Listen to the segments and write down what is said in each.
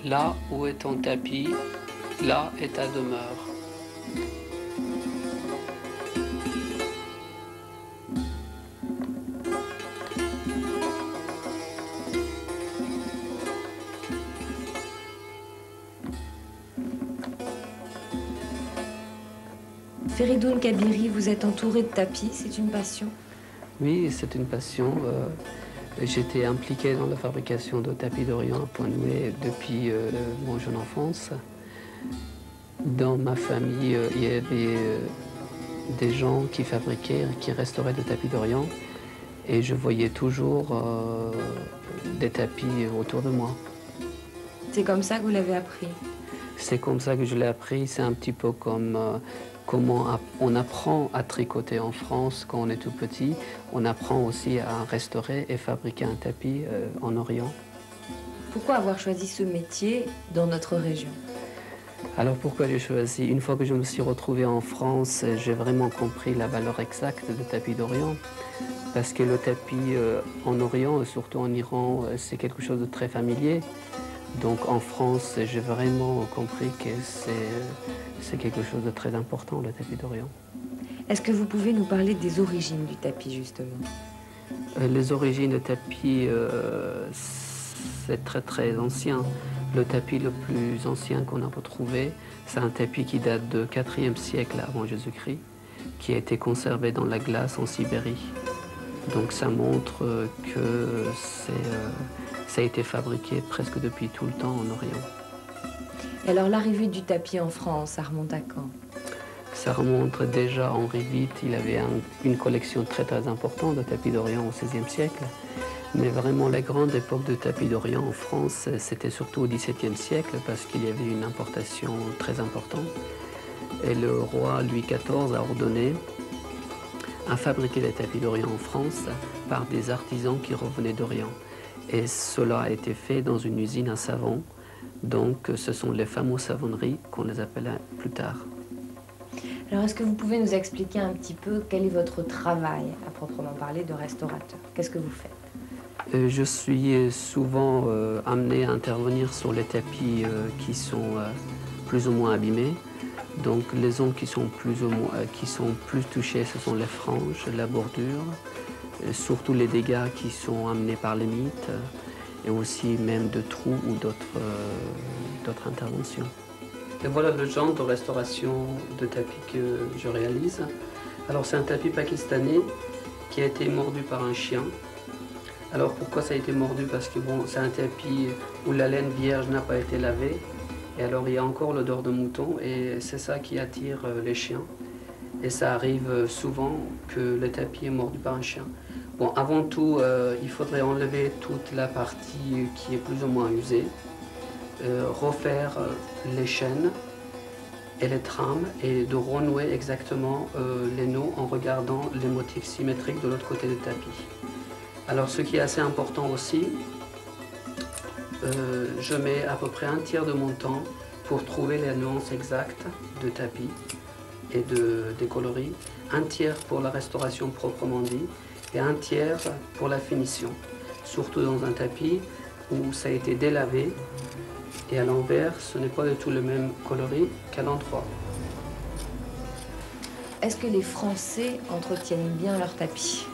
Là où est ton tapis, là est ta demeure. Feridoun Kabiri, vous êtes entouré de tapis, c'est une passion? Oui, c'est une passion. J'étais impliqué dans la fabrication de tapis d'Orient à Point-Noué depuis mon jeune enfance. Dans ma famille, il y avait des gens qui fabriquaient, qui restauraient des tapis d'Orient. Et je voyais toujours des tapis autour de moi. C'est comme ça que vous l'avez appris? C'est comme ça que je l'ai appris. C'est un petit peu comme comment on apprend à tricoter en France quand on est tout petit. On apprend aussi à restaurer et fabriquer un tapis en Orient. Pourquoi avoir choisi ce métier dans notre région? Alors pourquoi j'ai choisi? Une fois que je me suis retrouvé en France, j'ai vraiment compris la valeur exacte du tapis d'Orient. Parce que le tapis en Orient, et surtout en Iran, c'est quelque chose de très familier. Donc en France, j'ai vraiment compris que c'est quelque chose de très important, le tapis d'Orient. Est-ce que vous pouvez nous parler des origines du tapis, justement? Les origines du tapis, c'est très ancien. Le tapis le plus ancien qu'on a retrouvé, c'est un tapis qui date du IVe siècle avant Jésus-Christ, qui a été conservé dans la glace en Sibérie. Donc ça montre que ça a été fabriqué presque depuis tout le temps en Orient. Et alors l'arrivée du tapis en France, ça remonte à quand? Ça remonte déjà Henri VIII, il avait une collection très importante de tapis d'Orient au XVIe siècle. Mais vraiment la grande époque de tapis d'Orient en France, c'était surtout au XVIIe siècle parce qu'il y avait une importation très importante. Et le roi Louis XIV a ordonné à fabriquer les tapis d'Orient en France par des artisans qui revenaient d'Orient. Et cela a été fait dans une usine à savon. Donc ce sont les fameuses savonneries qu'on les appelle plus tard. Alors est-ce que vous pouvez nous expliquer un petit peu quel est votre travail, à proprement parler, de restaurateur? Qu'est-ce que vous faites? Je suis souvent amené à intervenir sur les tapis qui sont plus ou moins abîmés. Donc les zones qui sont plus touchées, ce sont les franges, la bordure, surtout les dégâts qui sont amenés par les mites, et aussi même de trous ou d'autres interventions. Et voilà le genre de restauration de tapis que je réalise. Alors c'est un tapis pakistanais qui a été mordu par un chien. Alors pourquoi ça a été mordu? Parce que bon, c'est un tapis où la laine vierge n'a pas été lavée. Et alors il y a encore l'odeur de mouton et c'est ça qui attire les chiens. Et ça arrive souvent que le tapis est mordu par un chien. Bon, avant tout, il faudrait enlever toute la partie qui est plus ou moins usée, refaire les chaînes et les trames et de renouer exactement les nœuds en regardant les motifs symétriques de l'autre côté du tapis. Alors ce qui est assez important aussi, je mets à peu près un tiers de mon temps pour trouver les nuances exactes de tapis et des coloris, un tiers pour la restauration proprement dit et un tiers pour la finition, surtout dans un tapis où ça a été délavé et à l'envers ce n'est pas du tout le même coloris qu'à l'endroit. Est-ce que les Français entretiennent bien leurs tapis?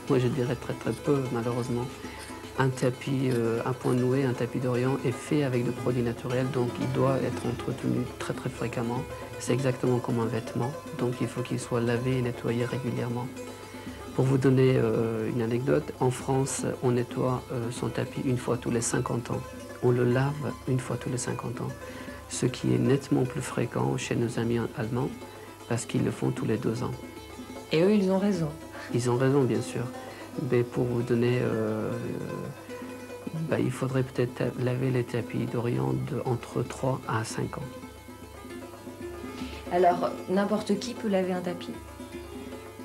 Moi je dirais très peu malheureusement. Un tapis à point noué, un tapis d'Orient est fait avec des produits naturels, donc il doit être entretenu très fréquemment. C'est exactement comme un vêtement, donc il faut qu'il soit lavé et nettoyé régulièrement. Pour vous donner une anecdote, en France, on nettoie son tapis une fois tous les 50 ans. On le lave une fois tous les 50 ans, ce qui est nettement plus fréquent chez nos amis allemands, parce qu'ils le font tous les 2 ans. Et eux, ils ont raison. Ils ont raison, bien sûr. Mais pour vous donner, il faudrait peut-être laver les tapis d'Orient entre 3 à 5 ans. Alors, n'importe qui peut laver un tapis?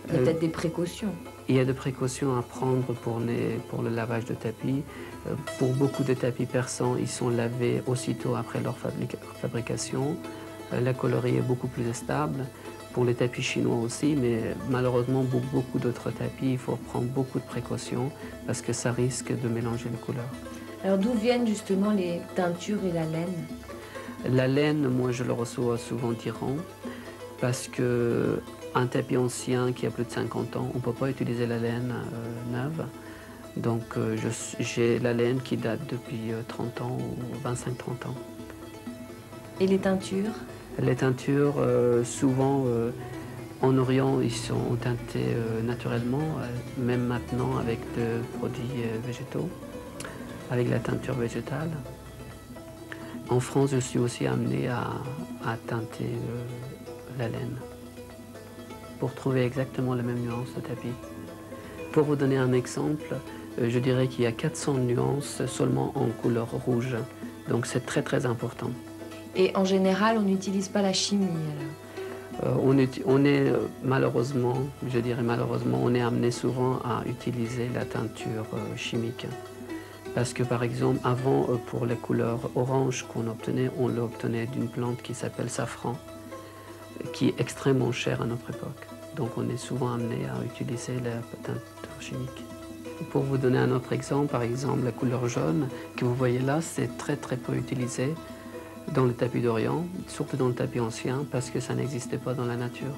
Il y a peut-être des précautions. Il y a des précautions à prendre pour le lavage de tapis. Pour beaucoup de tapis persans, ils sont lavés aussitôt après leur fabrication. La coloris est beaucoup plus stable. Pour les tapis chinois aussi, mais malheureusement, pour beaucoup d'autres tapis, il faut prendre beaucoup de précautions parce que ça risque de mélanger les couleurs. Alors d'où viennent justement les teintures et la laine? La laine, moi je le reçois souvent d'Iran parce que un tapis ancien qui a plus de 50 ans, on ne peut pas utiliser la laine neuve. Donc j'ai la laine qui date depuis 30 ans ou 25-30 ans. Et les teintures? Les teintures, souvent en Orient, ils sont teintés naturellement, même maintenant avec des produits végétaux, avec la teinture végétale. En France, je suis aussi amené à teinter la laine pour trouver exactement la même nuance de tapis. Pour vous donner un exemple, je dirais qu'il y a 400 nuances seulement en couleur rouge. Donc c'est très très important. Et en général, on n'utilise pas la chimie alors? On est malheureusement, je dirais malheureusement, on est amené souvent à utiliser la teinture chimique. Parce que par exemple, avant, pour les couleurs orange qu'on obtenait, on l'obtenait d'une plante qui s'appelle safran, qui est extrêmement chère à notre époque. Donc on est souvent amené à utiliser la teinture chimique. Pour vous donner un autre exemple, par exemple, la couleur jaune que vous voyez là, c'est très très peu utilisé dans le tapis d'Orient, surtout dans le tapis ancien, parce que ça n'existait pas dans la nature.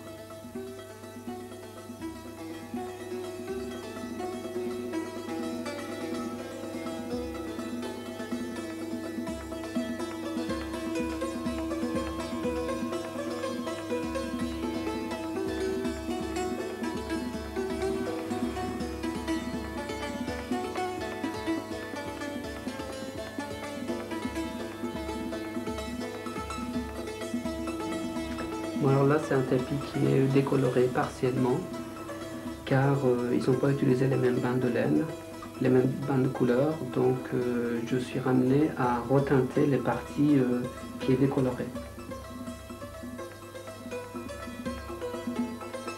Bon, alors là, c'est un tapis qui est décoloré partiellement, car ils n'ont pas utilisé les mêmes bains de laine, les mêmes bains de couleur, donc je suis ramené à reteinter les parties qui est décolorées.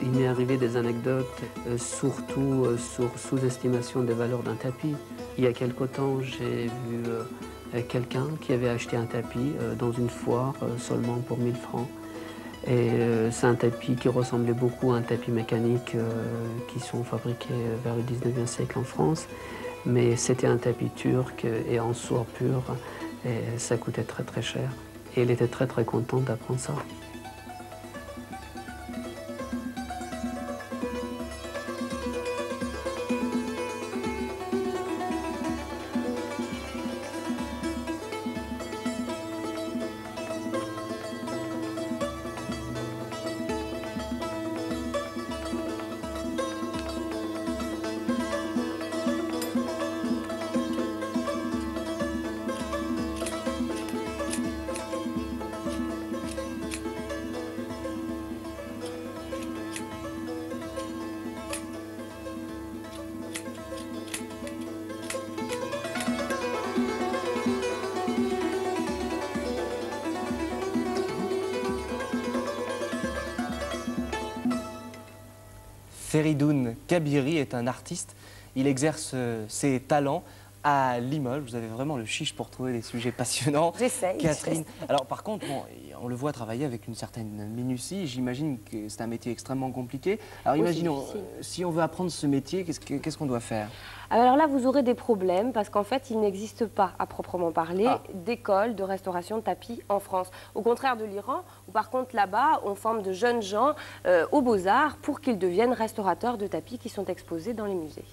Il m'est arrivé des anecdotes, surtout sur sous-estimation des valeurs d'un tapis. Il y a quelque temps, j'ai vu quelqu'un qui avait acheté un tapis dans une foire seulement pour 1000 francs. Et c'est un tapis qui ressemblait beaucoup à un tapis mécanique qui sont fabriqués vers le 19e siècle en France. Mais c'était un tapis turc et en soie pure et ça coûtait très très cher. Et il était très très content d'apprendre ça. Feridoun Kabiri est un artiste. Il exerce ses talents à Limoges. Vous avez vraiment le chiche pour trouver des sujets passionnants. J'essaye. Catherine. Alors par contre, bon, on le voit travailler avec une certaine minutie. J'imagine que c'est un métier extrêmement compliqué. Alors imaginons, si on veut apprendre ce métier, qu'est-ce qu'on doit faire? Alors là, vous aurez des problèmes parce qu'en fait, il n'existe pas, à proprement parler, d'école de restauration de tapis en France. Au contraire de l'Iran, où par contre là-bas, on forme de jeunes gens aux Beaux-Arts pour qu'ils deviennent restaurateurs de tapis qui sont exposés dans les musées.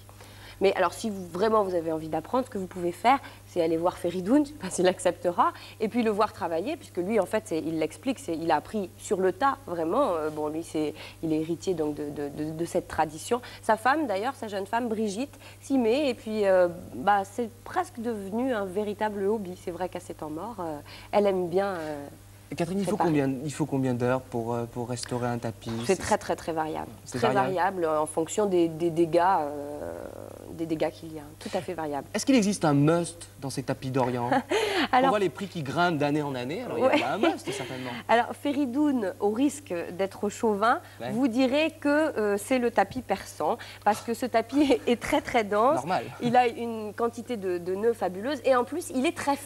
Mais alors, si vraiment vous avez envie d'apprendre, ce que vous pouvez faire, c'est aller voir Feridoun, parce qu'il acceptera, et puis le voir travailler, puisque lui, en fait, il l'explique, il a appris sur le tas, vraiment. Bon, lui, il est héritier donc, de cette tradition. Sa femme, d'ailleurs, sa jeune femme, Brigitte, s'y met, et puis c'est presque devenu un véritable hobby. C'est vrai qu'à ses temps morts, elle aime bien... Catherine, il faut combien d'heures pour restaurer un tapis? C'est très variable. Très variable en fonction des dégâts qu'il y a. Tout à fait variable. Est-ce qu'il existe un must dans ces tapis d'Orient? On voit les prix qui grimpent d'année en année, alors il y a un must certainement. Alors Feridoun, au risque d'être chauvin, vous direz que c'est le tapis persan, parce que ce tapis est très dense. Normal. Il a une quantité de nœuds fabuleuse et en plus il est très